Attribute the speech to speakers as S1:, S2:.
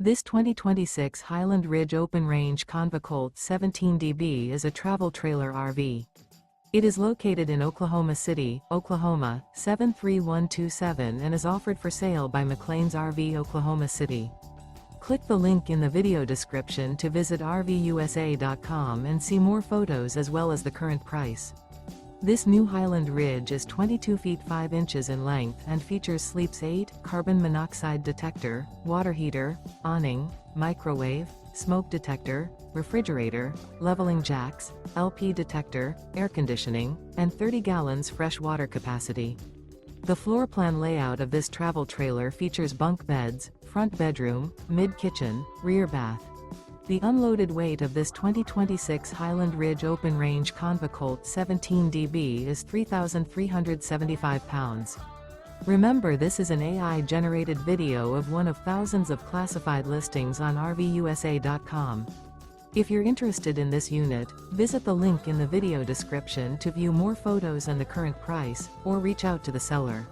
S1: This 2026 Highland Ridge Open-Range CONV COLT 17DB is a travel trailer RV. It is located in Oklahoma City, Oklahoma, 73127 and is offered for sale by McClain's RV Oklahoma City. Click the link in the video description to visit RVUSA.com and see more photos as well as the current price. This new Highland Ridge is 22 feet 5 inches in length and features Sleep's 8, carbon monoxide detector, water heater, awning, microwave, smoke detector, refrigerator, leveling jacks, LP detector, air conditioning, and 30 gallons fresh water capacity. The floor plan layout of this travel trailer features bunk beds, front bedroom, mid-kitchen, rear bath. The unloaded weight of this 2026 Highland Ridge Open-Range CONV COLT 17DB is 3,375 pounds. Remember, this is an AI-generated video of one of thousands of classified listings on RVUSA.com. If you're interested in this unit, visit the link in the video description to view more photos and the current price, or reach out to the seller.